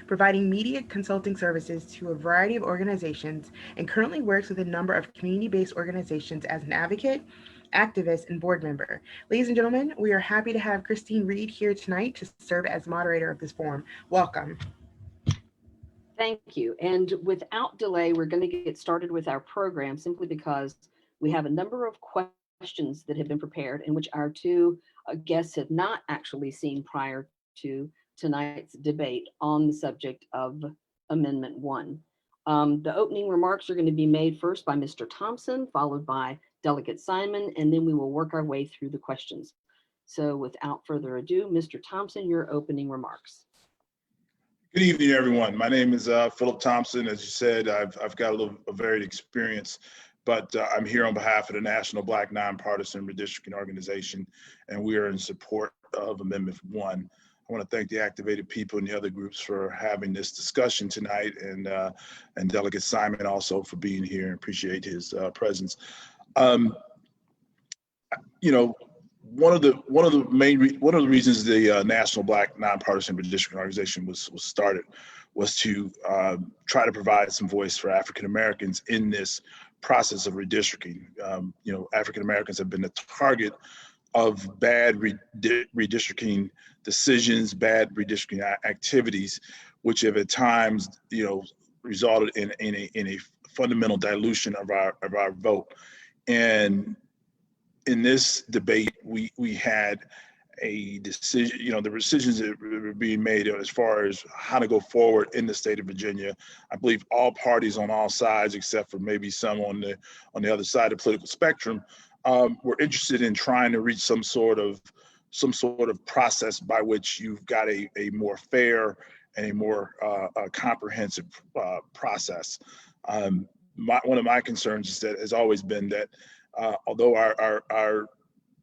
providing media consulting services to a variety of organizations, and currently works with a number of community based organizations as an advocate, activist, and board member. Ladies and gentlemen, we are happy to have Christine Reed here tonight to serve as moderator of this forum. Welcome. Thank you. And without delay, we're going to get started with our program simply because we have a number of questions that have been prepared in which our two guests have not actually seen prior to tonight's debate on the subject of Amendment 1. The opening remarks are going to be made first by Mr. Thompson, followed by Delegate Simon, and then we will work our way through the questions. So without further ado, Mr. Thompson, your opening remarks. Good evening, everyone. My name is Philip Thompson. As you said, I've got a varied experience, but I'm here on behalf of the National Black Nonpartisan Redistricting Organization, and we are in support of Amendment 1. I want to thank the activated people and the other groups for having this discussion tonight, and Delegate Simon also for being here, and appreciate his presence. You know, one of the reasons the National Black Nonpartisan Redistricting Organization was started was to try to provide some voice for African Americans in this process of redistricting. You know, African Americans have been the target of bad redistricting decisions, bad redistricting activities, which have at times, you know, resulted in a fundamental dilution of our vote. And in this debate, we had a decision, you know, the decisions that were being made as far as how to go forward in the state of Virginia. I believe all parties on all sides, except for maybe some on the other side of the political spectrum, were interested in trying to reach some sort of process by which you've got a more fair and a more comprehensive process. One of my concerns is that has always been that although our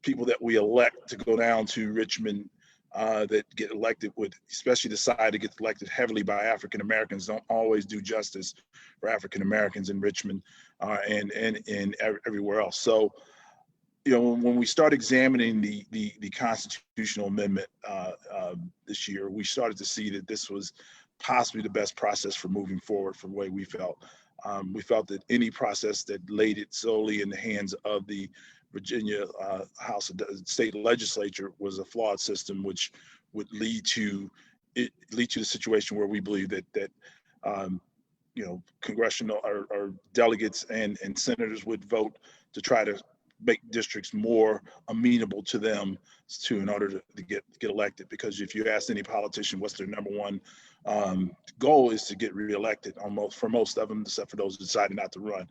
people that we elect to go down to Richmond that get elected would, especially decide to get elected heavily by African Americans, don't always do justice for African Americans in Richmond and everywhere else. So, you know, when we start examining the constitutional amendment this year, we started to see that this was possibly the best process for moving forward from the way we felt. We felt that any process that laid it solely in the hands of the Virginia House of State Legislature was a flawed system, which would lead to the situation where we believe that you know, congressional or delegates and senators would vote to try to make districts more amenable to them in order to get elected. Because if you ask any politician what's their number one goal, is to get reelected for most of them, except for those who decided not to run.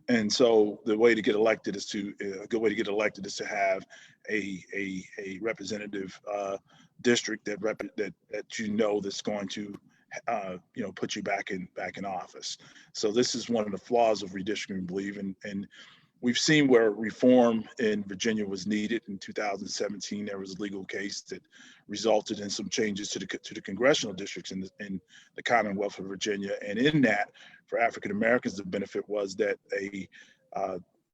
And so the way to get elected is a good way to get elected is to have a representative district that you know that's going to you know, put you back in office. So this is one of the flaws of redistricting, I believe, and we've seen where reform in Virginia was needed. In 2017, there was a legal case that resulted in some changes to the congressional districts in the Commonwealth of Virginia. And in that, for African Americans, the benefit was that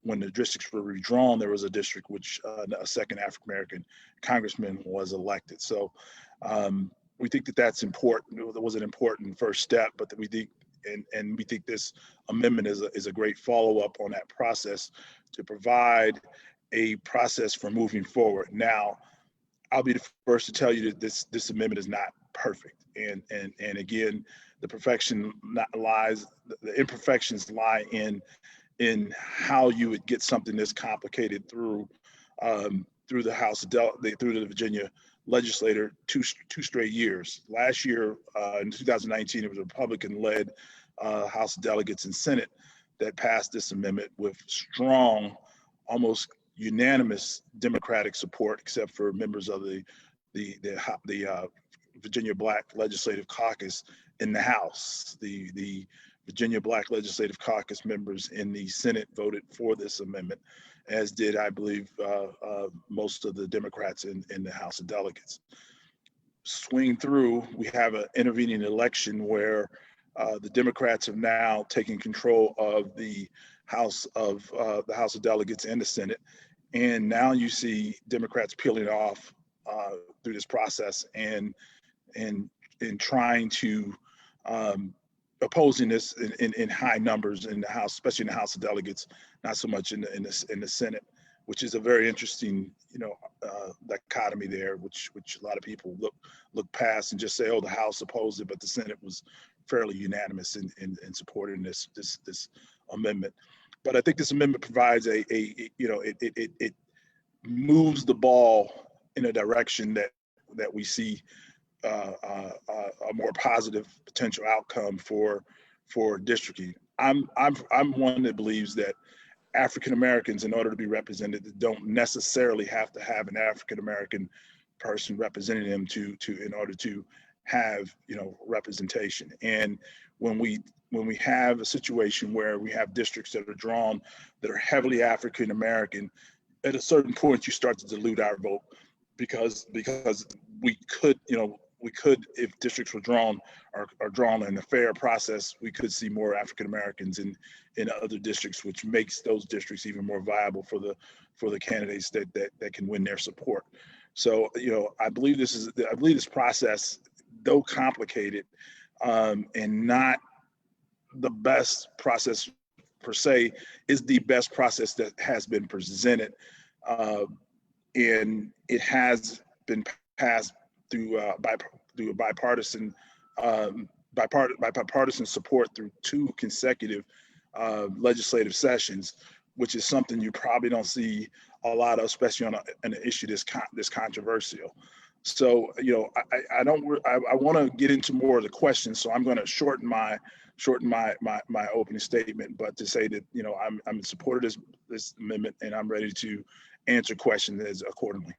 when the districts were redrawn, there was a district which a second African American congressman was elected. So we think that that's important. It was an important first step, but that we think. And we think this amendment is a great follow-up on that process to provide a process for moving forward. Now, I'll be the first to tell you that this amendment is not perfect. And again, the imperfections lie in how you would get something this complicated through the House through the Virginia legislator two straight years. Last year, in 2019, it was a Republican-led House of Delegates and Senate that passed this amendment with strong, almost unanimous Democratic support, except for members of the Virginia Black Legislative Caucus in the House. The Virginia Black Legislative Caucus members in the Senate voted for this amendment, as did, I believe, most of the Democrats in the House of Delegates. Swing through, we have an intervening election where the Democrats have now taken control of the House of Delegates and the Senate, and now you see Democrats peeling off through this process and in trying to opposing this in high numbers in the House, especially in the House of Delegates, not so much in the Senate, which is a very interesting, dichotomy there, which a lot of people look past and just say, oh, the House opposed it, but the Senate was fairly unanimous in supporting this amendment. But I think this amendment provides it moves the ball in a direction that we see a more positive potential outcome for districting. I'm one that believes that African Americans, in order to be represented, don't necessarily have to have an African American person representing them in order to have representation. And when we have a situation where we have districts that are drawn that are heavily African American, at a certain point you start to dilute our vote because we could, if districts were drawn are drawn in a fair process, we could see more African Americans in other districts, which makes those districts even more viable for the candidates that can win their support. So, I believe this process, though complicated, and not the best process per se, is the best process that has been presented, and it has been passed through bipartisan support through 2 consecutive legislative sessions, which is something you probably don't see a lot of, especially on an issue this controversial. So, I want to get into more of the questions, so I'm going to shorten my opening statement, but to say that I'm in support of this amendment, and I'm ready to answer questions accordingly.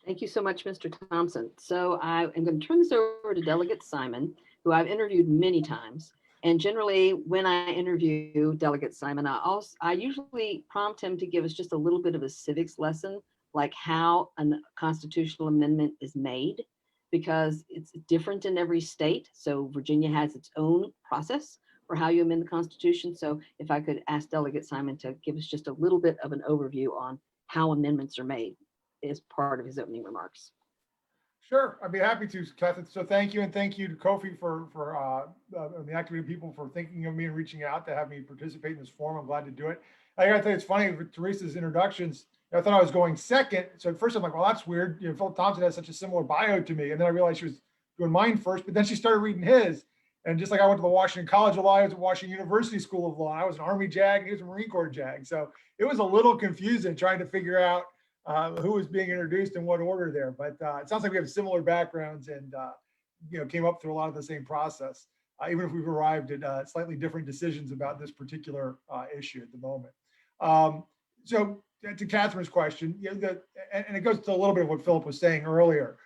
Thank you so much, Mr. Thompson. So I am going to turn this over to Delegate Simon, who I've interviewed many times. And generally, when I interview Delegate Simon, I usually prompt him to give us just a little bit of a civics lesson, like how a constitutional amendment is made, because it's different in every state. So Virginia has its own process for how you amend the Constitution. So if I could ask Delegate Simon to give us just a little bit of an overview on how amendments are made as part of his opening remarks. Sure, I'd be happy to, Catherine. So thank you, and thank you to Kofi for the activity people for thinking of me and reaching out to have me participate in this forum. I'm glad to do it. I gotta tell you, it's funny with Teresa's introductions. I thought I was going second, so at first I'm like, well, that's weird. Philip Thompson has such a similar bio to me, and then I realized she was doing mine first. But then she started reading his, and just like I went to the Washington College of Law, I was at Washington University School of Law. I was an Army JAG, and he was a Marine Corps JAG. So it was a little confusing trying to figure out who was being introduced in what order there, but it sounds like we have similar backgrounds and came up through a lot of the same process, even if we've arrived at slightly different decisions about this particular issue at the moment. So to Catherine's question, and it goes to a little bit of what Philip was saying earlier.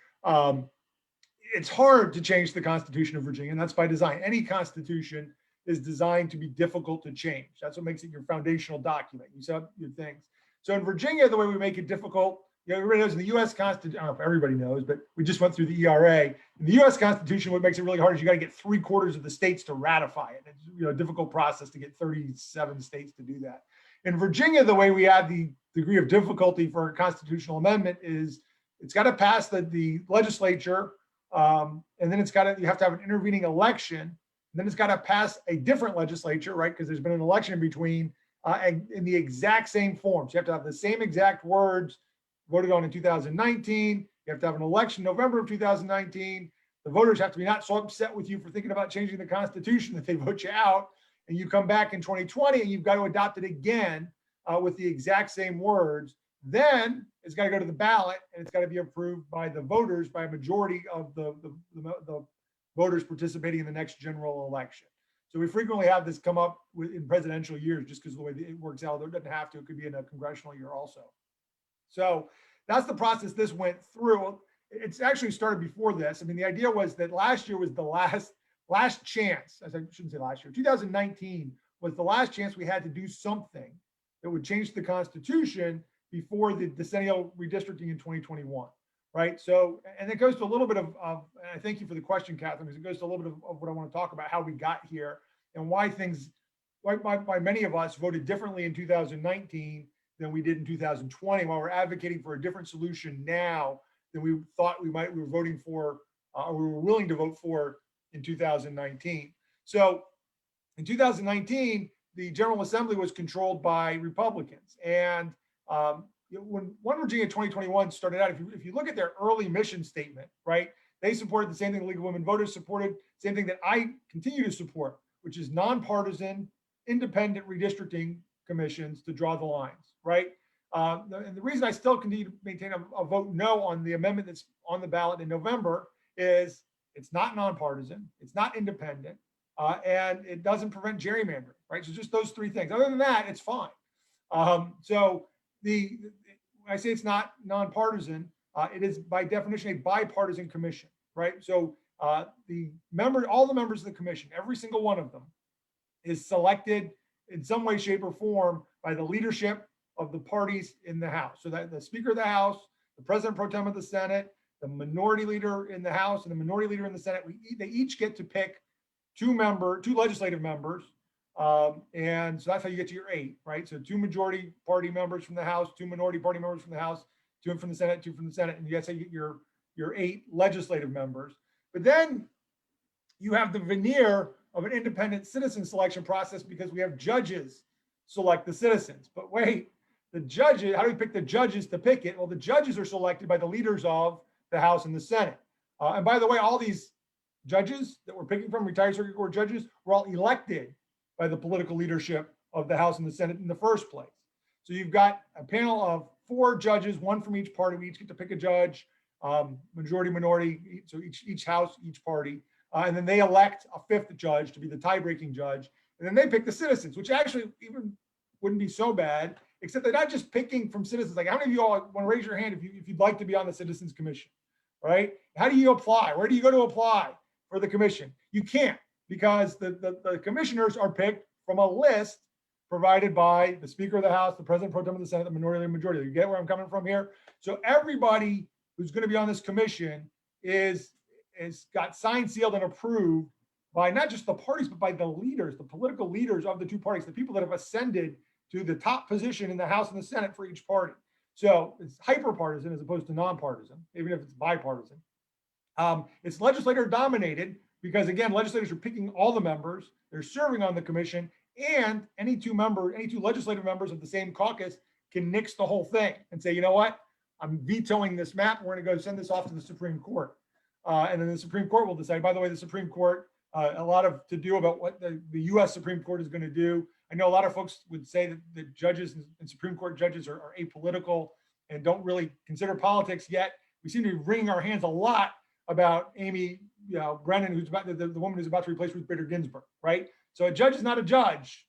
It's hard to change the Constitution of Virginia, and that's by design. Any Constitution is designed to be difficult to change. That's what makes it your foundational document. You set up your things. So in Virginia, the way we make it difficult, everybody knows in the U.S. Constitution, I don't know if everybody knows, but we just went through the ERA. In the U.S. Constitution, what makes it really hard is you got to get 3/4 of the states to ratify it. It's a difficult process to get 37 states to do that. In Virginia, the way we add the degree of difficulty for a constitutional amendment is it's got to pass the legislature, and then you have to have an intervening election, and then it's got to pass a different legislature, right? Because there's been an election in between. In the exact same form. So you have to have the same exact words voted on in 2019. You have to have an election November of 2019. The voters have to be not so upset with you for thinking about changing the Constitution that they vote you out. And you come back in 2020 and you've got to adopt it again with the exact same words. Then it's got to go to the ballot and it's got to be approved by the voters, by a majority of the voters participating in the next general election. So we frequently have this come up in presidential years just because of the way it works out. It doesn't have to. It could be in a congressional year also. So that's the process this went through. It's actually started before this. I mean, the idea was that last year was the last chance, as I shouldn't say last year, 2019 was the last chance we had to do something that would change the Constitution before the decennial redistricting in 2021. Right. So, and it goes to a little bit of and I thank you for the question, Catherine, because it goes to a little bit of what I want to talk about, how we got here and why many of us voted differently in 2019 than we did in 2020, while we're advocating for a different solution now than we thought we were voting for or we were willing to vote for in 2019. So in 2019, the General Assembly was controlled by Republicans. And when One Virginia 2021 started out, if you look at their early mission statement, right, they supported the same thing the League of Women Voters supported, same thing that I continue to support, which is nonpartisan, independent redistricting commissions to draw the lines, right? And the reason I still continue to maintain a vote no on the amendment that's on the ballot in November is it's not nonpartisan, it's not independent, and it doesn't prevent gerrymandering, right? So just those three things. Other than that, it's fine. So when I say it's not nonpartisan, it is by definition a bipartisan commission, right? So all the members of the commission, every single one of them, is selected in some way, shape, or form by the leadership of the parties in the House. So that the Speaker of the House, the President Pro Tem of the Senate, the Minority Leader in the House, and the Minority Leader in the Senate, they each get to pick two legislative members. And so that's how you get to your 8, right? So 2 majority party members from the House, 2 minority party members from the House, 2 from the Senate, 2 from the Senate, and that's how you get your 8 legislative members. But then you have the veneer of an independent citizen selection process because we have judges select the citizens. But wait, the judges, how do we pick the judges to pick it? Well, the judges are selected by the leaders of the House and the Senate. And by the way, all these judges that we're picking from, retired circuit court judges, were all elected by the political leadership of the House and the Senate in the first place. So you've got a panel of 4 judges, 1 from each party. We each get to pick a judge, majority, minority, so each house, each party. And then they elect a 5th judge to be the tie-breaking judge. And then they pick the citizens, which actually even wouldn't be so bad, except they're not just picking from citizens. Like, how many of you all want to raise your hand if you'd like to be on the Citizens Commission, right? How do you apply? Where do you go to apply for the commission? You can't, because the commissioners are picked from a list provided by the Speaker of the House, the President Pro Tem of the Senate, the Minority Leader, Majority Leader. You get where I'm coming from here? So everybody who's going to be on this commission is got signed, sealed, and approved by not just the parties, but by the leaders, the political leaders of the 2 parties, the people that have ascended to the top position in the House and the Senate for each party. So it's hyper-partisan as opposed to nonpartisan, even if it's bipartisan. It's legislator dominated because, again, legislators are picking all the members, they're serving on the commission, and any two legislative members of the same caucus can nix the whole thing and say, you know what, I'm vetoing this map, we're going to go send this off to the Supreme Court. And then the Supreme Court will decide. By the way, the Supreme Court, a lot of to do about what the U.S. Supreme Court is going to do. I know a lot of folks would say that the judges and Supreme Court judges are apolitical and don't really consider politics yet. We seem to be wringing our hands a lot about Amy Brennan, who's about the woman who's about to replace Ruth Bader Ginsburg, right? So a judge is not a judge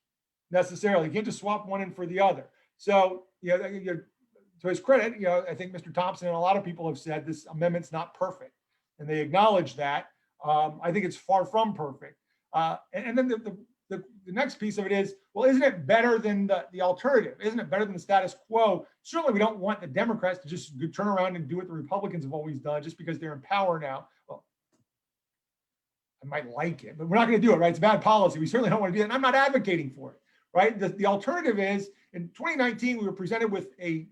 necessarily. You can't just swap one in for the other. So, to his credit, I think Mr. Thompson and a lot of people have said this amendment's not perfect, and they acknowledge that. I think it's far from perfect. And then the next piece of it is, well, isn't it better than the alternative? Isn't it better than the status quo? Certainly, we don't want the Democrats to just turn around and do what the Republicans have always done just because they're in power now. Well, I might like it, but we're not going to do it, right? It's bad policy. We certainly don't want to do that. And I'm not advocating for it, right? The alternative is, in 2019, we were presented with a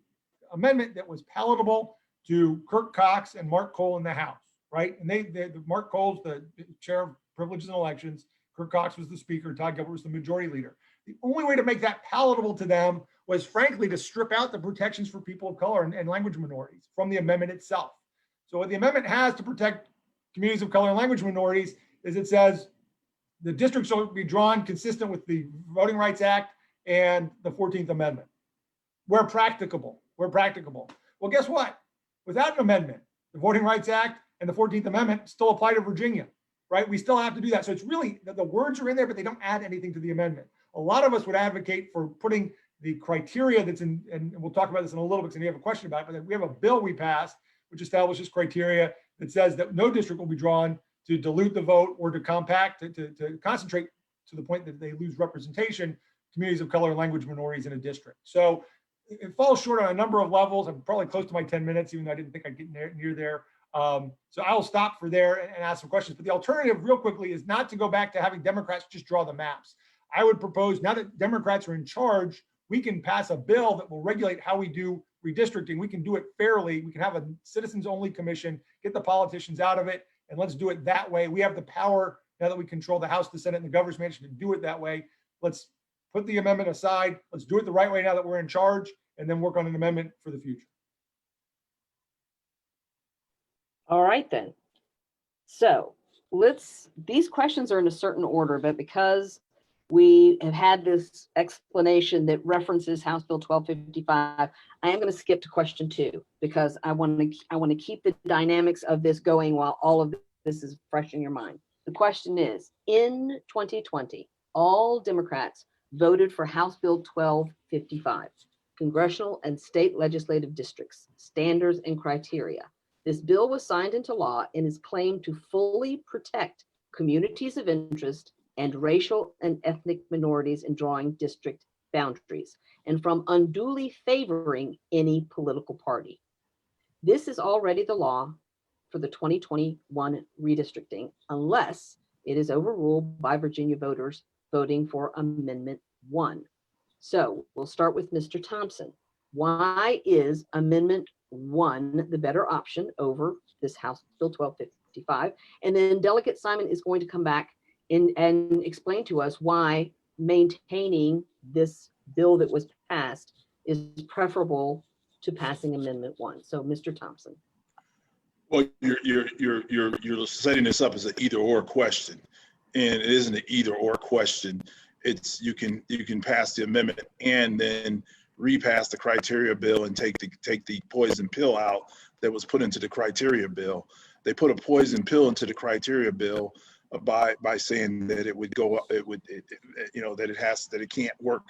amendment that was palatable to Kirk Cox and Mark Cole in the House, right? And Mark Cole's the chair of Privileges and Elections. Kirk Cox was the speaker. Todd Gilbert was the majority leader. The only way to make that palatable to them was, frankly, to strip out the protections for people of color and language minorities from the amendment itself. So what the amendment has to protect communities of color and language minorities is it says the district shall be drawn consistent with the Voting Rights Act and the 14th Amendment. Where practicable. Well, guess what? Without an amendment, the Voting Rights Act and the 14th Amendment still apply to Virginia, right? We still have to do that. So it's really, the words are in there, but they don't add anything to the amendment. A lot of us would advocate for putting the criteria that's in, and we'll talk about this in a little bit because you have a question about it, but we have a bill we passed which establishes criteria that says that no district will be drawn to dilute the vote or to compact, to concentrate to the point that they lose representation, communities of color and language minorities in a district. So it falls short on a number of levels. I'm probably close to my 10 minutes, even though I didn't think I'd get near there. So I'll stop for there and ask some questions. But the alternative, real quickly, is not to go back to having Democrats just draw the maps. I would propose, now that Democrats are in charge, we can pass a bill that will regulate how we do redistricting. We can do it fairly. We can have a citizens-only commission, get the politicians out of it, and let's do it that way. We have the power now that we control the House, the Senate, and the governor's mansion to do it that way. Let's put the amendment aside. Let's do it the right way now that we're in charge, and then work on an amendment for the future. All right, then. So these questions are in a certain order, but because we have had this explanation that references House Bill 1255, I am going to skip to question 2 because I want to keep the dynamics of this going while all of this is fresh in your mind. The question is, in 2020, all Democrats voted for House Bill 1255, Congressional and State Legislative Districts, Standards and Criteria. This bill was signed into law and is claimed to fully protect communities of interest and racial and ethnic minorities in drawing district boundaries, and from unduly favoring any political party. This is already the law for the 2021 redistricting, unless it is overruled by Virginia voters voting for Amendment 1. So we'll start with Mr. Thompson. Why is Amendment 1 the better option over this House Bill 1255? And then Delegate Simon is going to come back and explain to us why maintaining this bill that was passed is preferable to passing Amendment 1. So, Mr. Thompson. Well, you're setting this up as an either or question, and it isn't an either or question. It's you can pass the amendment and then repass the criteria bill and take the poison pill out that was put into the criteria bill. They put a poison pill into the criteria bill by saying that it would go up, that it can't work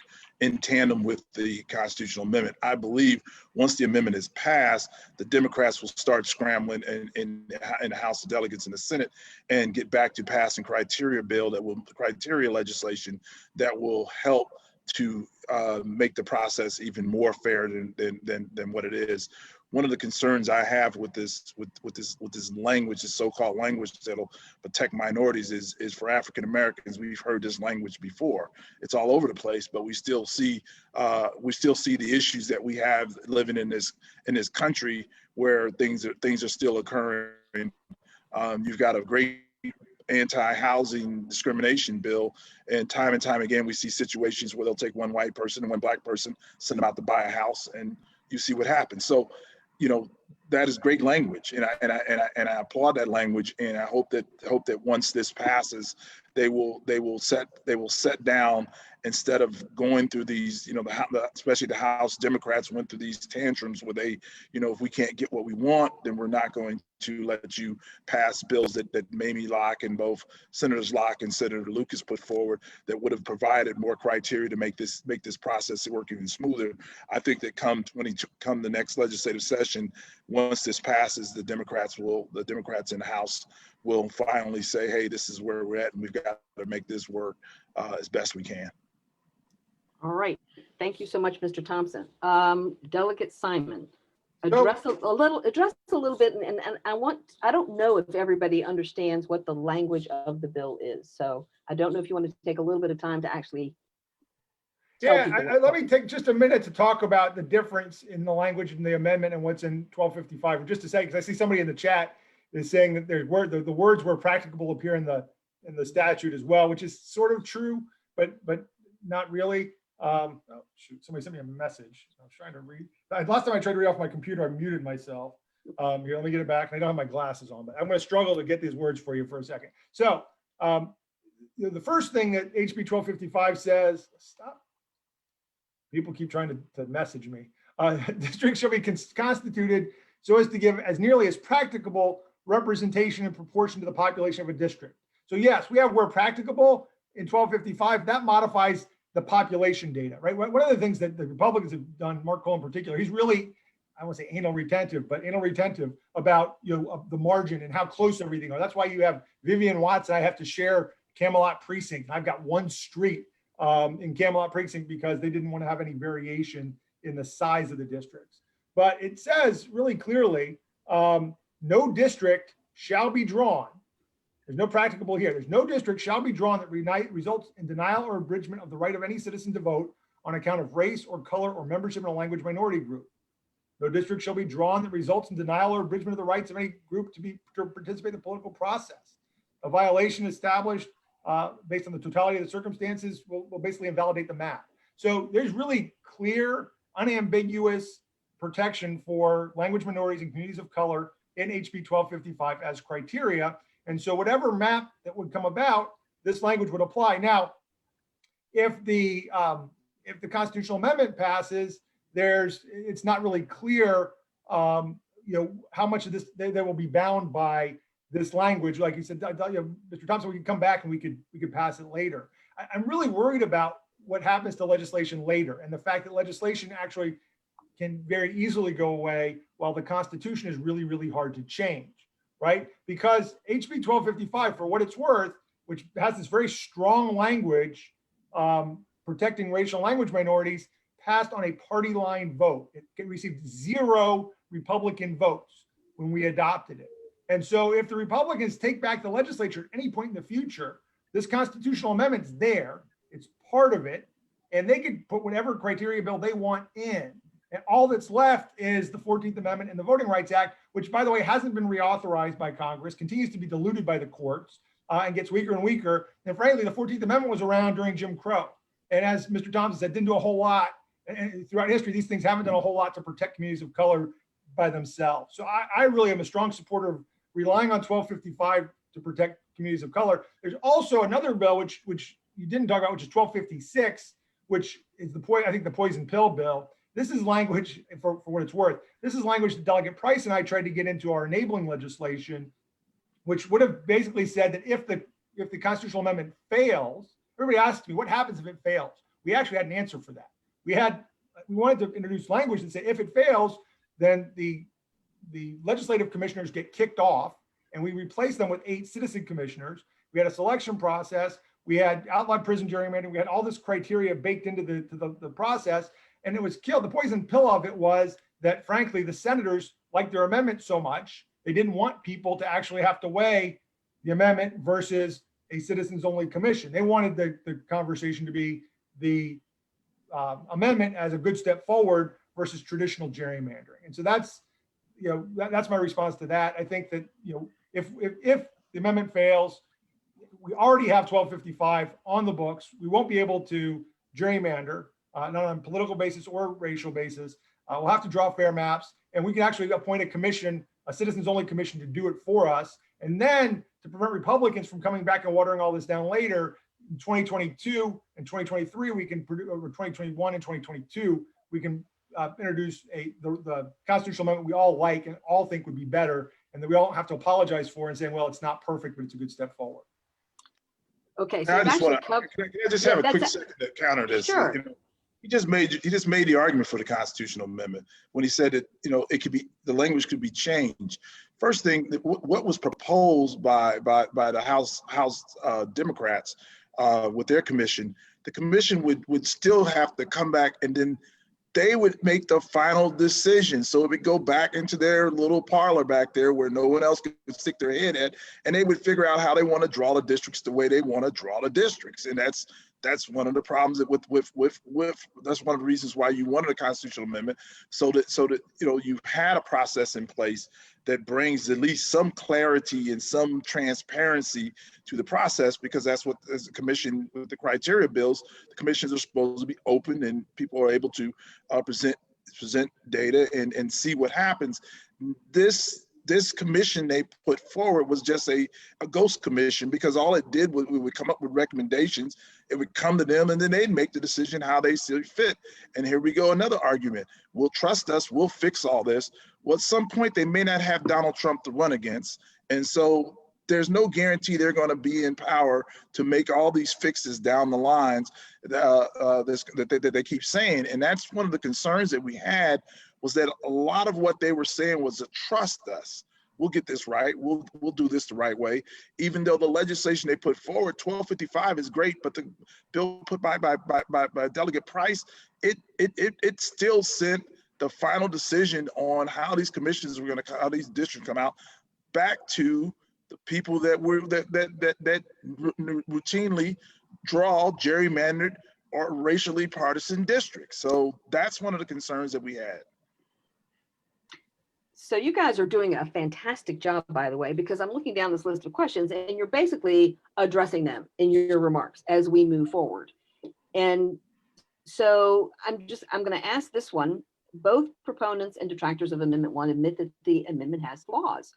in tandem with the constitutional amendment. I believe once the amendment is passed, the Democrats will start scrambling in the House of Delegates and the Senate and get back to passing criteria legislation that will help to make the process even more fair than what it is. One of the concerns I have with this language, this so-called language that'll protect minorities, is for African Americans. We've heard this language before. It's all over the place, but we still see the issues that we have living in this country where things are still occurring. You've got a great anti-housing discrimination bill, and time again we see situations where they'll take one white person and one black person, send them out to buy a house, and you see what happens. So, that is great language, and I applaud that language, and I hope that once this passes, they will set down, instead of going through these, especially the House Democrats went through these tantrums where they, if we can't get what we want, then we're not going to let you pass bills that Mamie Locke and both Senators Locke and Senator Lucas put forward that would have provided more criteria to make this process work even smoother. I think that come the next legislative session, once this passes, the Democrats in the House will finally say, hey, this is where we're at, and we've got to make this work as best we can. All right. Thank you so much, Mr. Thompson. Delegate Simon, address a little bit, and I don't know if everybody understands what the language of the bill is. So I don't know if you want to take a little bit of time to actually let me take just a minute to talk about the difference in the language in the amendment and what's in 1255. Just to say, because I see somebody in the chat is saying that the words where practicable appear in the statute as well, which is sort of true, but not really. Oh shoot, somebody sent me a message. I was trying to read. Last time I tried to read off my computer, I muted myself. Here, let me get it back. I don't have my glasses on, but I'm going to struggle to get these words for you for a second. So the first thing that HB 1255 says, stop. People keep trying to message me. Districts shall be constituted so as to give as nearly as practicable representation in proportion to the population of a district. So yes, we have where practicable in 1255, that modifies the population data, right? One of the things that the Republicans have done, Mark Cole in particular, he's really, I won't say anal retentive about the margin and how close everything are. That's why you have Vivian Watts and I have to share Camelot precinct. I've got one street in Camelot precinct because they didn't want to have any variation in the size of the districts. But it says really clearly, no district shall be drawn. There's no practicable here. There's no district shall be drawn that results in denial or abridgment of the right of any citizen to vote on account of race or color or membership in a language minority group. No district shall be drawn that results in denial or abridgment of the rights of any group to participate in the political process. A violation established based on the totality of the circumstances will basically invalidate the map. So there's really clear, unambiguous protection for language minorities and communities of color in HB 1255 as criteria. And so whatever map that would come about, this language would apply. Now, if the constitutional amendment passes, it's not really clear, how much of this they will be bound by this language. Like you said, Mr. Thompson, we could come back and we could pass it later. I'm really worried about what happens to legislation later, and the fact that legislation actually can very easily go away while the Constitution is really, really hard to change, right? Because HB 1255, for what it's worth, which has this very strong language protecting racial language minorities, passed on a party line vote. It received 0 Republican votes when we adopted it. And so if the Republicans take back the legislature at any point in the future, this constitutional amendment's there, it's part of it, and they could put whatever criteria bill they want in. And all that's left is the 14th Amendment and the Voting Rights Act, which, by the way, hasn't been reauthorized by Congress, continues to be diluted by the courts, and gets weaker and weaker. And frankly, the 14th Amendment was around during Jim Crow. And as Mr. Thompson said, didn't do a whole lot. And throughout history, these things haven't done a whole lot to protect communities of color by themselves. So I really am a strong supporter of relying on 1255 to protect communities of color. There's also another bill, which you didn't talk about, which is 1256, which is the poison pill bill. This is language, for what it's worth, this is language that Delegate Price and I tried to get into our enabling legislation, which would have basically said that if the constitutional amendment fails, everybody asks me, what happens if it fails? We actually had an answer for that. We wanted to introduce language and say, if it fails, then the legislative commissioners get kicked off, and we replace them with 8 citizen commissioners. We had a selection process. We had outlawed prison gerrymandering. We had all this criteria baked into the process, and it was killed. The poison pill of it was that, frankly, the senators liked their amendment so much, they didn't want people to actually have to weigh the amendment versus a citizens only commission. They wanted the conversation to be the amendment as a good step forward versus traditional gerrymandering. And so that's my response to that. I think that, if the amendment fails, we already have 1255 on the books. We won't be able to gerrymander, not on a political basis or racial basis. We'll have to draw fair maps, and we can actually appoint a commission, a citizens only commission, to do it for us. And then to prevent Republicans from coming back and watering all this down later, in 2022 and 2023, we can produce, over 2021 and 2022, we can introduce the constitutional amendment we all like and all think would be better, and that we don't have to apologize for and saying, well, it's not perfect, but it's a good step forward. Okay, so I just actually can I just have a quick second to counter this? Sure. He just made the argument for the constitutional amendment when he said that it could be, the language could be changed. First thing, what was proposed by the House Democrats with their commission, the commission would still have to come back, and then they would make the final decision. So it would go back into their little parlor back there where no one else could stick their head at, and they would figure out how they want to draw the districts the way they want to draw the districts. And that's one of the problems that that's one of the reasons why you wanted a constitutional amendment, so that you've had a process in place that brings at least some clarity and some transparency to the process, because that's what, as a commission with the criteria bills, the commissions are supposed to be open and people are able to present data and see what happens. This commission they put forward was just a ghost commission, because all it did was we would come up with recommendations, it would come to them, and then they'd make the decision how they see fit. And here we go, another argument. We'll trust us, we'll fix all this. Well, at some point they may not have Donald Trump to run against. And so there's no guarantee they're going to be in power to make all these fixes down the lines that they keep saying. And that's one of the concerns that we had, was that a lot of what they were saying was to trust us. We'll get this right. We'll do this the right way. Even though the legislation they put forward, 1255, is great, but the bill put by Delegate Price, it still sent the final decision on how these commissions were going to, how these districts come out, back to the people that routinely draw gerrymandered or racially partisan districts. So that's one of the concerns that we had. So you guys are doing a fantastic job, by the way, because I'm looking down this list of questions and you're basically addressing them in your remarks as we move forward. And so I'm going to ask this one. Both proponents and detractors of Amendment 1 admit that the amendment has flaws.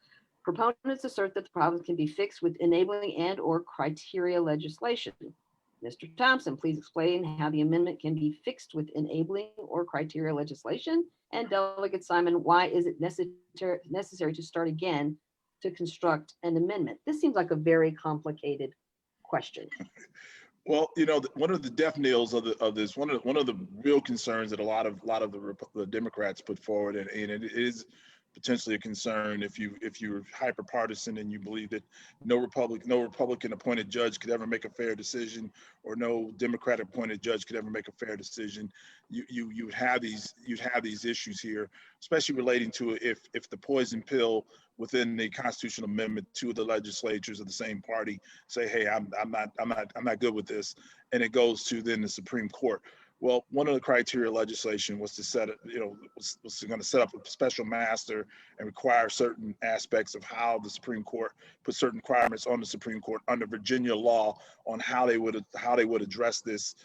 Proponents assert that the problems can be fixed with enabling and or criteria legislation. Mr. Thompson, please explain how the amendment can be fixed with enabling or criteria legislation. And Delegate Simon, why is it necessary to start again to construct an amendment? This seems like a very complicated question. Well, you know, one of the death nails of this, one of the real concerns that a lot of the Democrats put forward, and it is potentially a concern if you're hyper partisan and you believe that no Republican appointed judge could ever make a fair decision, or no Democratic appointed judge could ever make a fair decision. You'd have these issues here, especially relating to if the poison pill within the constitutional amendment, two of the legislatures of the same party say, hey, I'm not good with this, and it goes to then the Supreme Court. Well, one of the criteria legislation was to set it, was going to set up a special master and require certain aspects of how the Supreme Court put certain requirements on the Supreme Court under Virginia law on how they would address this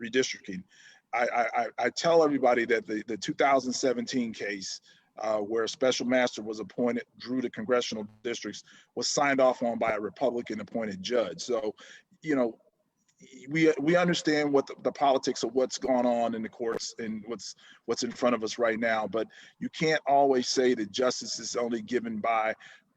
redistricting. I tell everybody that the 2017 case where a special master was appointed, drew the congressional districts, was signed off on by a Republican appointed judge. So, you know, we understand what the politics of what's going on in the courts and what's in front of us right now, but you can't always say that justice is only given by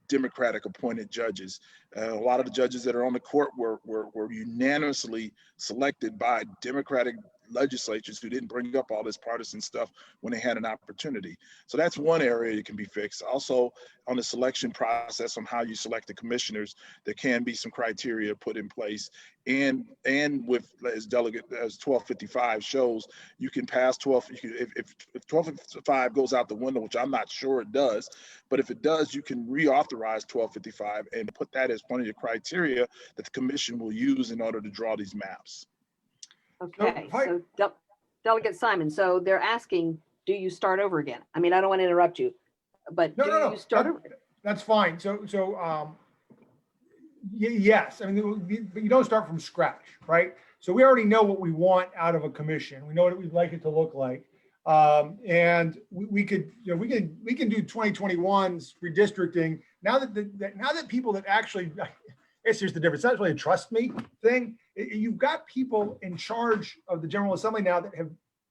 Democratic appointed judges. A lot of the judges that are on the court were unanimously selected by Democratic legislatures who didn't bring up all this partisan stuff when they had an opportunity. So that's one area that can be fixed. Also, on the selection process, on how you select the commissioners, there can be some criteria put in place. And with, as 1255 shows, you can pass 12, if 1255 goes out the window, which I'm not sure it does, but if it does, you can reauthorize 1255 and put that as one of your criteria that the commission will use in order to draw these maps. Okay, so Delegate Simon, so they're asking, do you start over again? I mean, I don't want to interrupt you, but do you start over? That's fine. Yes, I mean, you don't start from scratch, right? So we already know what we want out of a commission. We know what we'd like it to look like. And we can do 2021's redistricting now that people that actually, I guess here's the difference. It's not really a trust me thing. You've got people in charge of the General Assembly now that have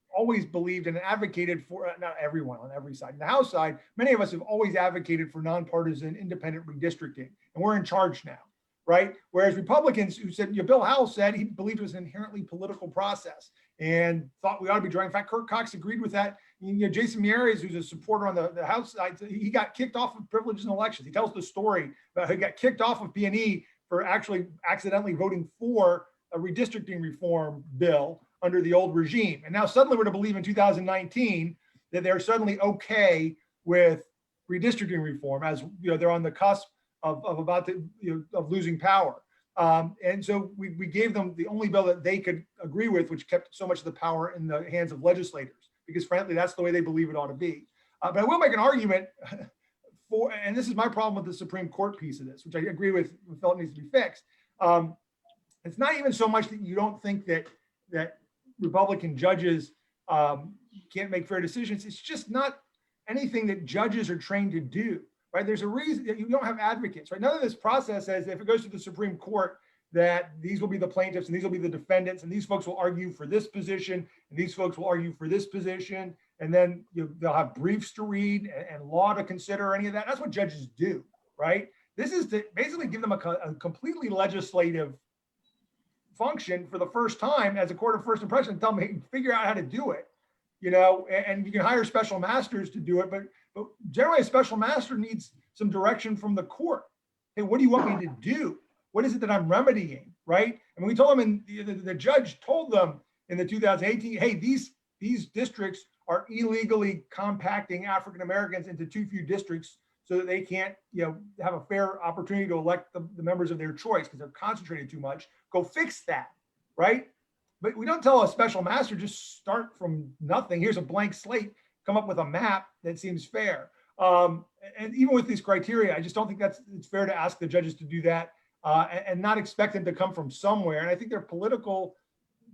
always believed and advocated for, not everyone on every side. In the House side, many of us have always advocated for nonpartisan independent redistricting, and we're in charge now, right? Whereas Republicans who said, Bill Howell said he believed it was an inherently political process and thought we ought to be drawing. In fact, Kurt Cox agreed with that. Jason Mieres, who's a supporter on the House side, he got kicked off of privileges and elections. He tells the story about how he got kicked off of B&E for actually accidentally voting for a redistricting reform bill under the old regime. And now suddenly we're to believe in 2019 that they're suddenly okay with redistricting reform, as they're on the cusp of about to, of losing power. And so we gave them the only bill that they could agree with, which kept so much of the power in the hands of legislators, because frankly, that's the way they believe it ought to be. But I will make an argument for, and this is my problem with the Supreme Court piece of this, which I agree with, felt needs to be fixed. It's not even so much that you don't think that Republican judges can't make fair decisions. It's just not anything that judges are trained to do, right? There's a reason that you don't have advocates, right? None of this process says if it goes to the Supreme Court that these will be the plaintiffs and these will be the defendants and these folks will argue for this position and these folks will argue for this position. And then they'll have briefs to read and law to consider, or any of that. That's what judges do, right? This is to basically give them a completely legislative function for the first time as a court of first impression, and tell them, hey, figure out how to do it, and you can hire special masters to do it. But generally a special master needs some direction from the court. Hey, what do you want me to do? What is it that I'm remedying, right? And we told them, the judge told them in the 2018, hey, these districts are illegally compacting African-Americans into too few districts so that they can't, have a fair opportunity to elect the members of their choice because they're concentrated too much. Go fix that, right? But we don't tell a special master, just start from nothing. Here's a blank slate, come up with a map that seems fair. And even with these criteria, I just don't think it's fair to ask the judges to do that and not expect them to come from somewhere. And I think their political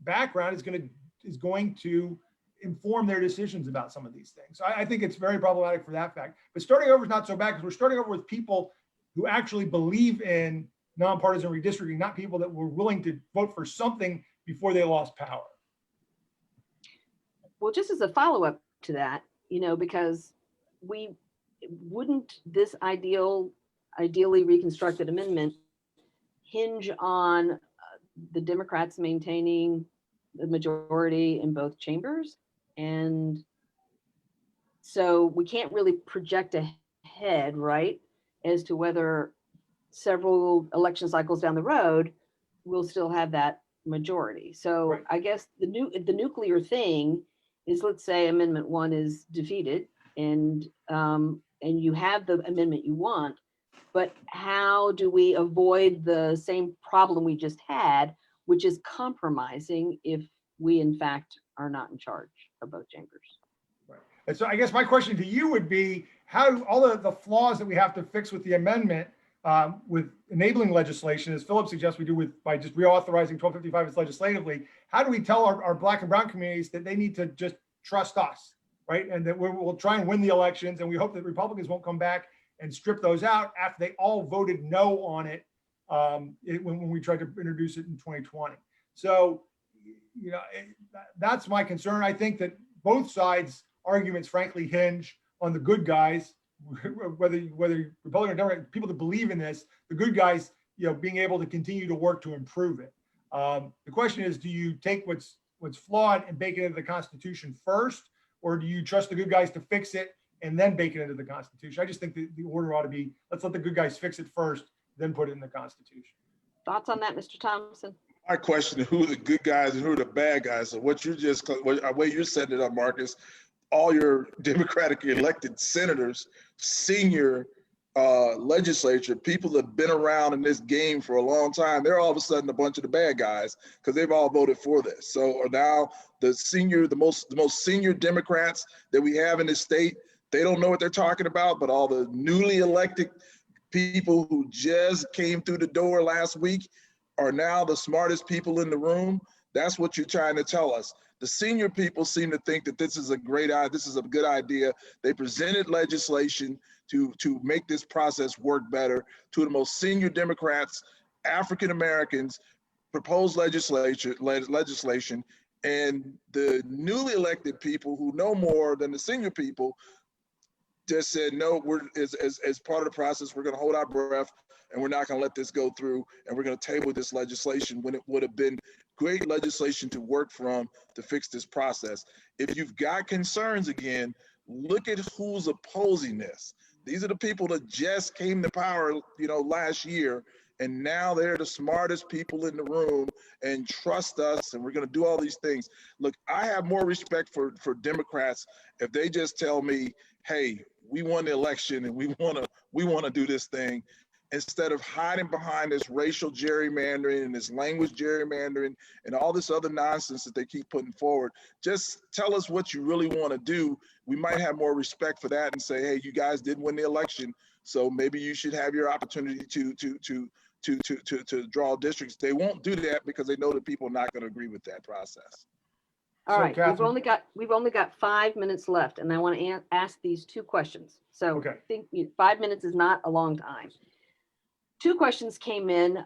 background is going to inform their decisions about some of these things. So I think it's very problematic for that fact. But starting over is not so bad because we're starting over with people who actually believe in nonpartisan redistricting, not people that were willing to vote for something before they lost power. Well, just as a follow-up to that, because wouldn't this ideally reconstructed amendment hinge on the Democrats maintaining the majority in both chambers? And so we can't really project ahead, right, as to whether several election cycles down the road we'll still have that majority. So Right. I guess the nuclear thing is, let's say Amendment 1 is defeated and you have the amendment you want, but how do we avoid the same problem we just had, which is compromising if we in fact are not in charge of both chambers? Right. And so I guess my question to you would be, how do all the flaws that we have to fix with the amendment, with enabling legislation, as Philip suggests we do by just reauthorizing 1255 legislatively, how do we tell our Black and brown communities that they need to just trust us, right? And that we'll try and win the elections, and we hope that Republicans won't come back and strip those out after they all voted no on it, when we tried to introduce it in 2020. So, that's my concern. I think that both sides' arguments, frankly, hinge on the good guys, whether Republican or Democrat, people that believe in this, the good guys, being able to continue to work to improve it. The question is, do you take what's flawed and bake it into the Constitution first, or do you trust the good guys to fix it and then bake it into the Constitution? I just think the order ought to be, let's let the good guys fix it first, then put it in the Constitution. Thoughts on that, Mr. Thompson? I question who are the good guys and who are the bad guys. So the way you're setting it up, Marcus, all your democratically elected senators, senior legislature, people that have been around in this game for a long time, they're all of a sudden a bunch of the bad guys because they've all voted for this. So now the most senior Democrats that we have in this state, they don't know what they're talking about, but all the newly elected people who just came through the door last week are now the smartest people in the room. That's what you're trying to tell us. The senior people seem to think that this is a good idea. They presented legislation to make this process work better. Two of the most senior Democrats, African Americans, proposed legislation, and the newly elected people who know more than the senior people just said, no, as part of the process, we're going to hold our breath and we're not going to let this go through, and we're going to table this legislation when it would have been great legislation to work from to fix this process. If you've got concerns, again, look at who's opposing this. These are the people that just came to power, last year, and now they're the smartest people in the room and trust us, and we're going to do all these things. Look, I have more respect for Democrats if they just tell me, hey, we won the election and we want to do this thing, instead of hiding behind this racial gerrymandering and this language gerrymandering and all this other nonsense that they keep putting forward. Just tell us what you really want to do. We might have more respect for that and say, hey, you guys did win the election, so maybe you should have your opportunity to draw districts. They won't do that because they know that people are not going to agree with that process. All right, Catherine, we've only got 5 minutes left, and I want to ask these two questions. So okay. I think 5 minutes is not a long time. 2 questions came in.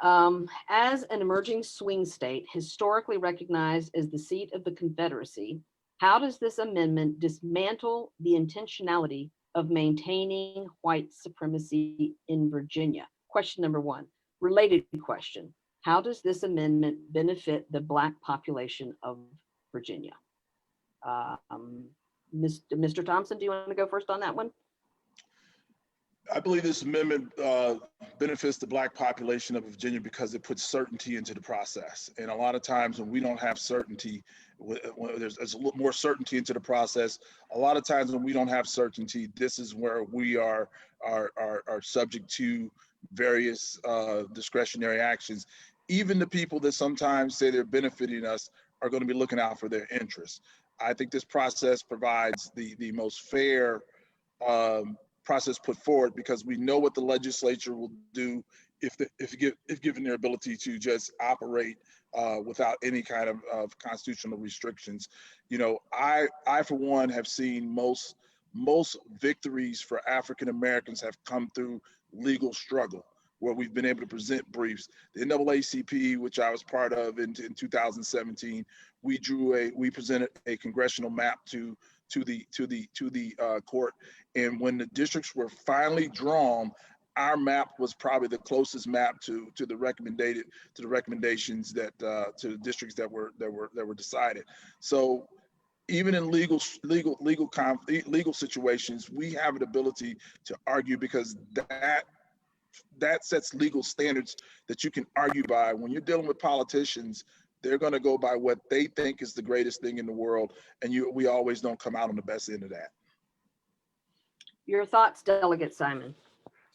As an emerging swing state, historically recognized as the seat of the Confederacy, how does this amendment dismantle the intentionality of maintaining white supremacy in Virginia? Question number 1. Related question: how does this amendment benefit the Black population of Virginia? Mr. Thompson, do you want to go first on that one? I believe this amendment benefits the Black population of Virginia because it puts certainty into the process. And a lot of times when we don't have certainty, when there's a little more certainty into the process. A lot of times when we don't have certainty, this is where we are subject to various discretionary actions. Even the people that sometimes say they're benefiting us are going to be looking out for their interests. I think this process provides the most fair process put forward, because we know what the legislature will do if given their ability to just operate without any kind of constitutional restrictions. You know, I for one have seen most victories for African Americans have come through legal struggle, where we've been able to present briefs. The NAACP, which I was part of in 2017, we presented a congressional map to the court, and when the districts were finally drawn, our map was probably the closest map to the recommendations that to the districts that were decided. So even in legal situations, we have an ability to argue, because that sets legal standards that you can argue by. When you're dealing with politicians, they're going to go by what they think is the greatest thing in the world, and we always don't come out on the best end of that. Your thoughts, Delegate Simon?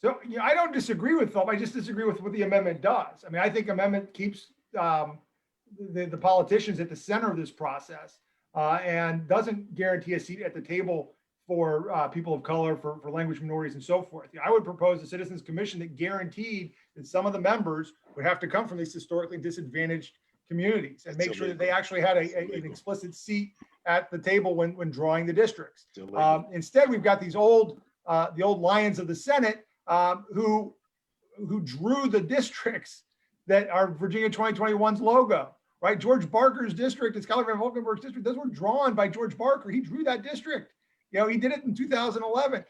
So yeah, I don't disagree with them. I just disagree with what the amendment does. I mean, I think amendment keeps the politicians at the center of this process and doesn't guarantee a seat at the table for people of color, for language minorities, and so forth. I would propose a citizens commission that guaranteed that some of the members would have to come from these historically disadvantaged communities, and make sure that they actually had an explicit seat at the table when drawing the districts. Instead, we've got these the old lions of the Senate who drew the districts that are Virginia 2021's logo, right? George Barker's district, it's Schuyler Van Valkenburg's district. Those were drawn by George Barker. He drew that district. You know, he did it in 2011.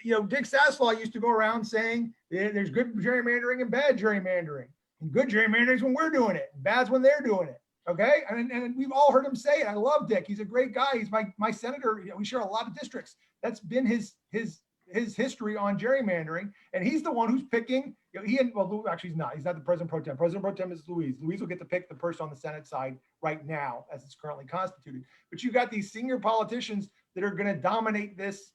You know, Dick Saslaw used to go around saying there's good gerrymandering and bad gerrymandering. And good gerrymandering is when we're doing it, and bad's when they're doing it. Okay, and we've all heard him say it. I love Dick. He's a great guy. He's my senator. You know, we share a lot of districts. That's been his history on gerrymandering, and he's the one who's picking. You know, actually he's not. He's not the president pro tem. President pro tem is Louise. Louise will get to pick the person on the Senate side right now, as it's currently constituted. But you've got these senior politicians that are going to dominate this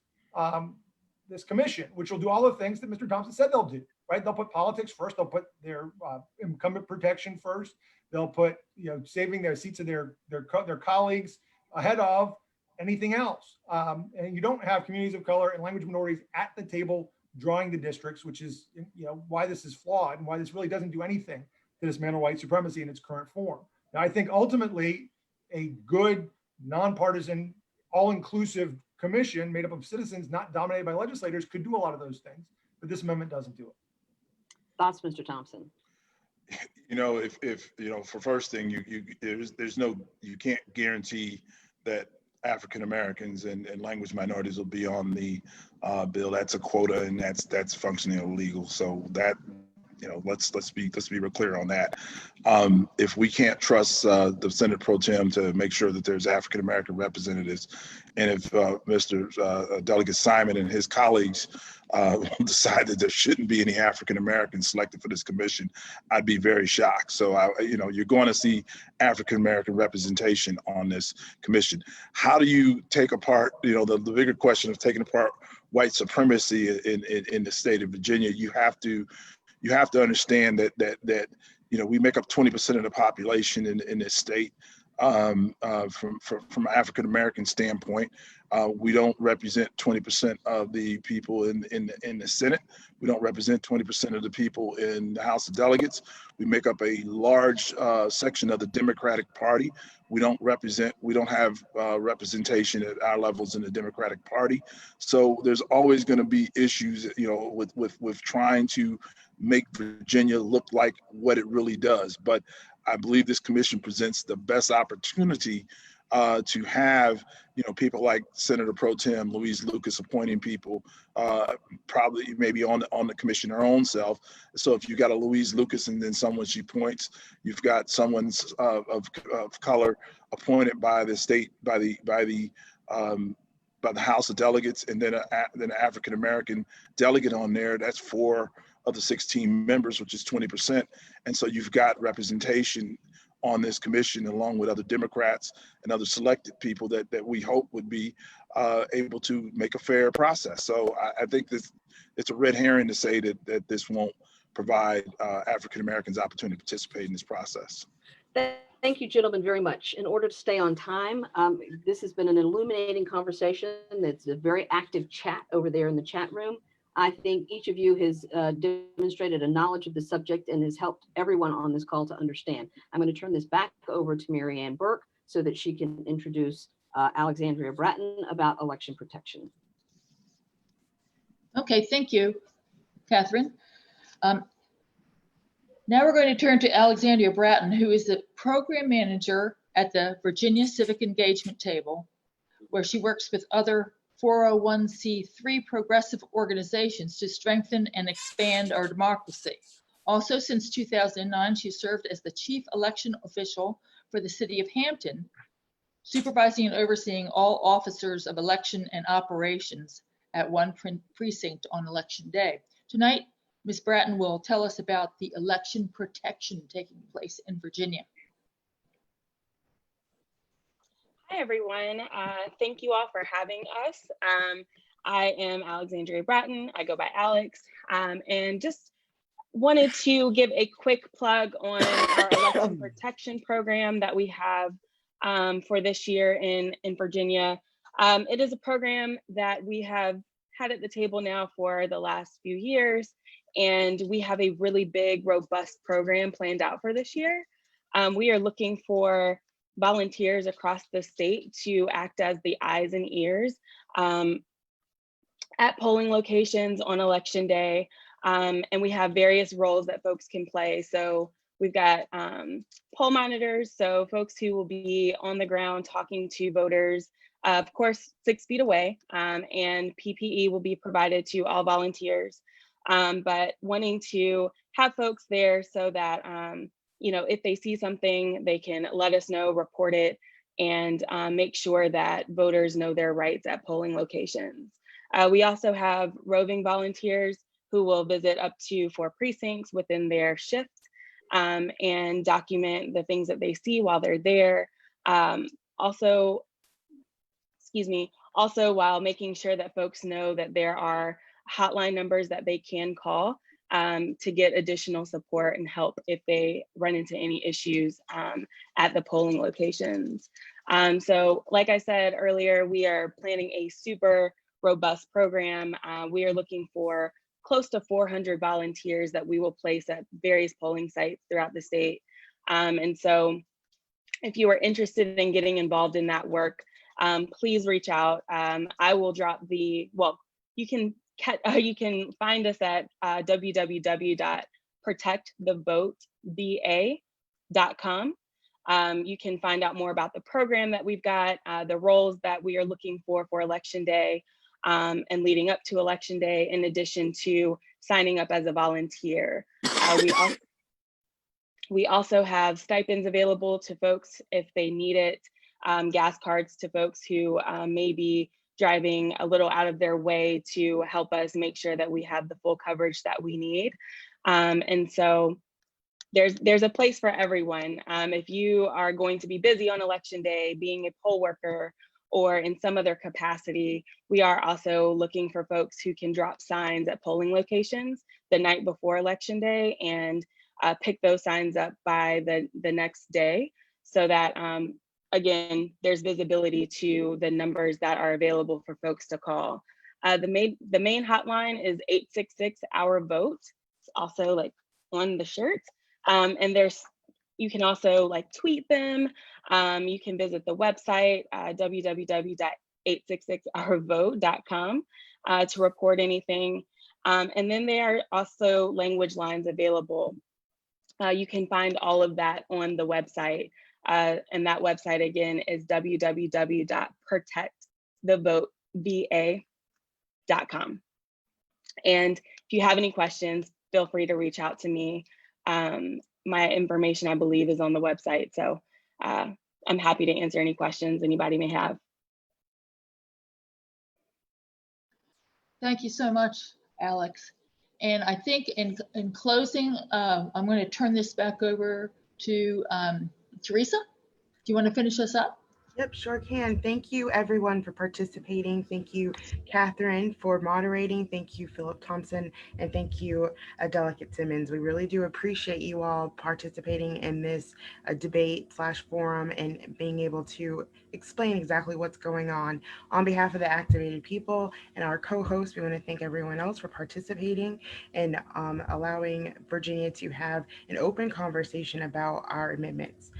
this commission, which will do all the things that Mr. Thompson said they'll do. Right? They'll put politics first. They'll put their incumbent protection first. They'll put, you know, saving their seats of their colleagues ahead of anything else. And you don't have communities of color and language minorities at the table drawing the districts, which is, you know, why this is flawed and why this really doesn't do anything to dismantle white supremacy in its current form. Now, I think ultimately a good, nonpartisan, all-inclusive commission made up of citizens, not dominated by legislators, could do a lot of those things, but this amendment doesn't do it. Thoughts, Mr. Thompson? You know, if you know, for first thing, you can't guarantee that African Americans and language minorities will be on the bill. That's a quota, and that's functionally illegal. So that, you know, let's be real clear on that. If we can't trust the Senate pro tem to make sure that there's African American representatives, and if Mr. Delegate Simon and his colleagues decide that there shouldn't be any African Americans selected for this commission, I'd be very shocked. So, you know, you're going to see African American representation on this commission. How do you take apart, you know, the bigger question of taking apart white supremacy in the state of Virginia? You have to understand that you know, we make up 20% of the population in this state. From an African American standpoint, we don't represent 20% of the people in the Senate. We don't represent 20% of the people in the House of Delegates. We make up a large section of the Democratic Party. We don't have representation at our levels in the Democratic Party. So there's always going to be issues, you know, with trying to make Virginia look like what it really does. But I believe this commission presents the best opportunity to have, you know, people like Senator Pro Tem Louise Lucas appointing people, probably maybe on the commission her own self. So if you got a Louise Lucas and then someone she points, you've got someone of color appointed by the state, by the House of Delegates, and then an African American delegate on there. That's 4 of the 16 members, which is 20%. And so you've got representation on this commission, along with other Democrats and other selected people that we hope would be able to make a fair process. So I think it's a red herring to say that this won't provide African Americans opportunity to participate in this process. Thank you, gentlemen, very much. In order to stay on time, this has been an illuminating conversation. It's a very active chat over there in the chat room. I think each of you has demonstrated a knowledge of the subject and has helped everyone on this call to understand. I'm going to turn this back over to Mary Ann Burke so that she can introduce Alexandria Bratton about election protection. Okay, thank you, Catherine. Now we're going to turn to Alexandria Bratton, who is the program manager at the Virginia Civic Engagement Table, where she works with other 401c3 progressive organizations to strengthen and expand our democracy. Also, since 2009, she served as the chief election official for the city of Hampton, supervising and overseeing all officers of election and operations at one precinct on election day. Tonight, Ms. Bratton will tell us about the election protection taking place in Virginia. Hi, everyone. Thank you all for having us. I am Alexandria Bratton. I go by Alex, and just wanted to give a quick plug on our election protection program that we have for this year in Virginia. It is a program that we have had at the table now for the last few years, and we have a really big, robust program planned out for this year. We are looking for volunteers across the state to act as the eyes and ears at polling locations on election day. And we have various roles that folks can play. So we've got poll monitors, so folks who will be on the ground talking to voters, of course, 6 feet away, and PPE will be provided to all volunteers. But wanting to have folks there so that you know, if they see something, they can let us know, report it, and make sure that voters know their rights at polling locations. We also have roving volunteers who will visit up to 4 precincts within their shift and document the things that they see while they're there. Also while making sure that folks know that there are hotline numbers that they can call to get additional support and help if they run into any issues at the polling locations. So like I said earlier, we are planning a super robust program. We are looking for close to 400 volunteers that we will place at various polling sites throughout the state. And so if you are interested in getting involved in that work, please reach out. I will drop you can find us at www.protectthevoteva.com. You can find out more about the program that we've got, the roles that we are looking for election day and leading up to election day, in addition to signing up as a volunteer. We also have stipends available to folks if they need it, gas cards to folks who may be driving a little out of their way to help us make sure that we have the full coverage that we need. And so there's a place for everyone. If you are going to be busy on election day, being a poll worker or in some other capacity, we are also looking for folks who can drop signs at polling locations the night before election day and pick those signs up by the next day, so that again, there's visibility to the numbers that are available for folks to call. The main hotline is 866-OUR-VOTE. It's also like on the shirt. And you can also like tweet them. You can visit the website, www.866OurVote.com to report anything. And then there are also language lines available. You can find all of that on the website. And that website again is www.protectthevoteva.com. And if you have any questions, feel free to reach out to me. My information, I believe, is on the website. So I'm happy to answer any questions anybody may have. Thank you so much, Alex. And I think in closing, I'm going to turn this back over to Teresa. Do you want to finish us up? Yep, sure can. Thank you, everyone, for participating. Thank you, Catherine, for moderating. Thank you, Philip Thompson, and thank you, Delicate Simmons. We really do appreciate you all participating in this debate slash forum and being able to explain exactly what's going on. On behalf of the activated people and our co-hosts, we want to thank everyone else for participating and allowing Virginia to have an open conversation about our amendments.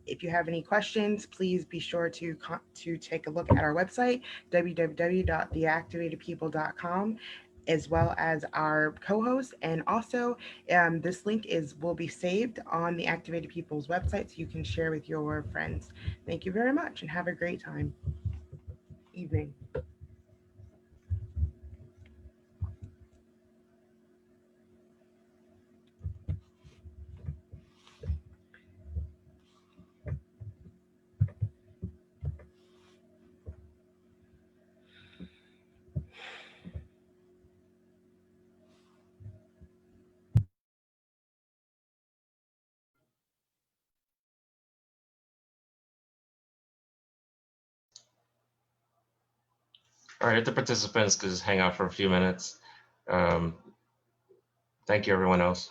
If you have any questions, please be sure to take a look at our website, www.theactivatedpeople.com, as well as our co-host. And also, this link will be saved on the Activated People's website, so you can share with your friends. Thank you very much, and have a great time evening. All right, if the participants could just hang out for a few minutes. Um, Thank you, everyone else.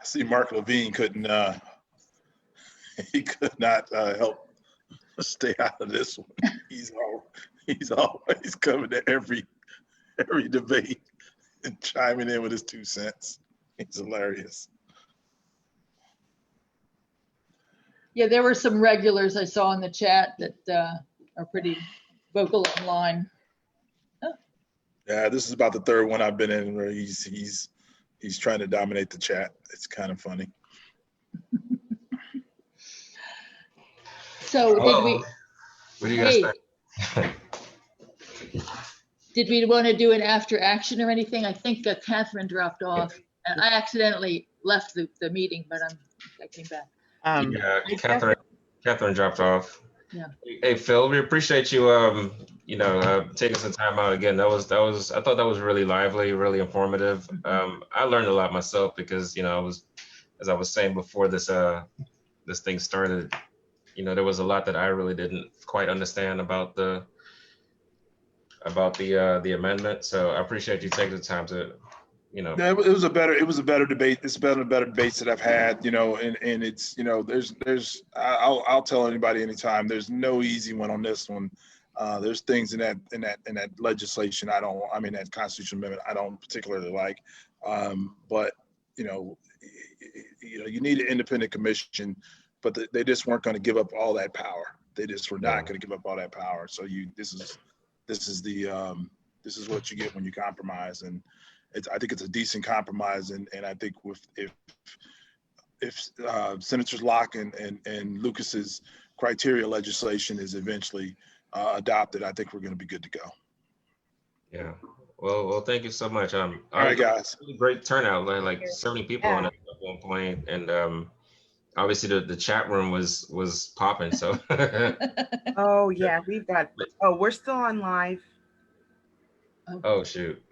I see Mark Levine couldn't, he could not help stay out of this one. He's always coming to every debate and chiming in with his 2 cents. He's hilarious. Yeah, there were some regulars I saw in the chat that are pretty vocal online. Yeah, this is about the third one I've been in where he's trying to dominate the chat. It's kind of funny. So did we? What do you guys Hey, think? did we want to do an after action or anything? I think that Catherine dropped off, and I accidentally left the meeting, but I came back. Yeah, I Catherine dropped off. Yeah. Hey, Phil, we appreciate you, taking some time out again. That was, I thought that was really lively, really informative. I learned a lot myself because, as I was saying before this thing started, there was a lot that I really didn't quite understand about the amendment. So I appreciate you taking the time to, Yeah, it was a better debate. It's been a better debates that I've had, and it's, I'll tell anybody anytime, there's no easy one on this one. There's things in that legislation that constitutional amendment I don't particularly like. But you need an independent commission, but they just weren't going to give up all that power. They just were not going to give up all that power. So this is what you get when you compromise, and I think it's a decent compromise, and I think if Senators Locke and Lucas's criteria legislation is eventually adopted, I think we're going to be good to go. Yeah. Well, thank you so much. All right, guys. Really great turnout, like 70 people on it at one point, and obviously the chat room was popping. So. Oh yeah, we're still on live. Oh shoot.